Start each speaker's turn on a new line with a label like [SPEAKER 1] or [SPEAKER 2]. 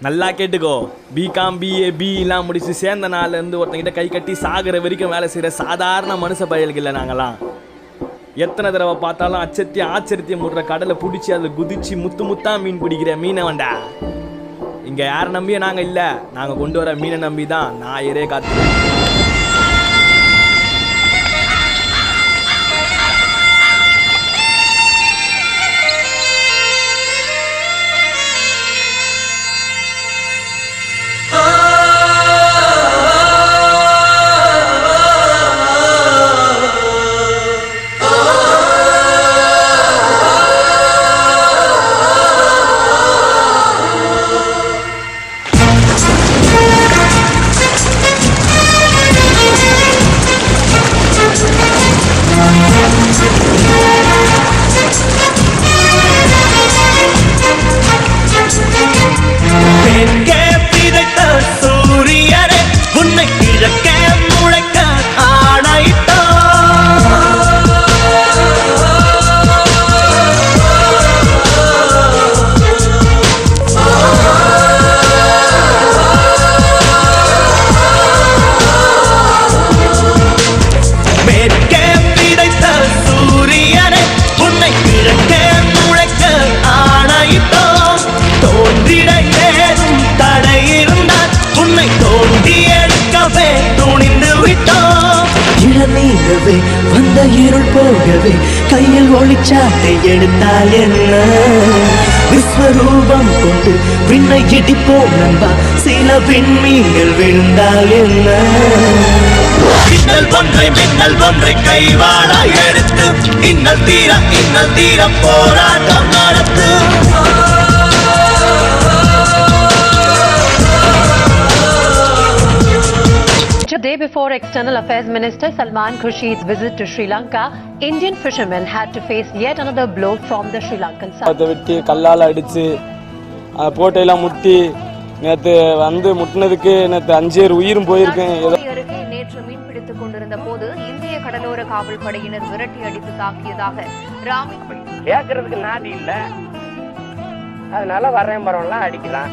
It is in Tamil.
[SPEAKER 1] நல்லா கேட்டுக்கோ. பிகாம் பிஏ பிலாம் முடிச்சு சேர்ந்த நாள்லேருந்து ஒருத்தங்கிட்ட கை கட்டி சாகிற வரைக்கும் வேலை செய்கிற சாதாரண மனுஷ பயல்கள் இல்லை நாங்களாம். எத்தனை தடவை பார்த்தாலும் அச்சத்தியம் ஆச்சரியத்தையும் முடுற கடலை பிடிச்சி அதில் குதிச்சு முத்து முத்தா மீன் பிடிக்கிற மீனை வேண்டா. இங்கே யாரை நம்பியே நாங்கள் இல்லை, நாங்கள் கொண்டு வர மீனை நம்பி தான் நான் காத்து.
[SPEAKER 2] வந்த இருள் போகவே கையில் ஒளிச்சாட்டை எடுத்தால் என்ன, விஸ்வரூபம் கொண்டு விண்ணை இடிப்போம் நண்பா, சில விண்மீன்கள் விழுந்தால் என்ன. மின்னல் ஒன்றை கைவாடா எடுத்து இன்னல் தீர போராட்டம் நடத்து.
[SPEAKER 3] The day before External Affairs Minister Salman Khurshid's visit to Sri Lanka, Indian fishermen had to face yet another blow from the Sri Lankan side.
[SPEAKER 4] அதை விட்டு கல்லால் அடித்து போட்டையெல்லாம் முட்டி நேற்று வந்து முட்டினதுக்கு நேற்று 5 பேர் உயிரும் போயிருக்கேன்.
[SPEAKER 5] அருகே நேற்று மீன்பிடித்துக் கொண்டிருந்த போது இந்திய கடலோர காவல் படையினர் விரட்டி அடித்து தாக்கியதாக
[SPEAKER 6] கேட்கறதுக்கு நாடு இல்லை, அதனால வரேன் அடிக்கலாம்.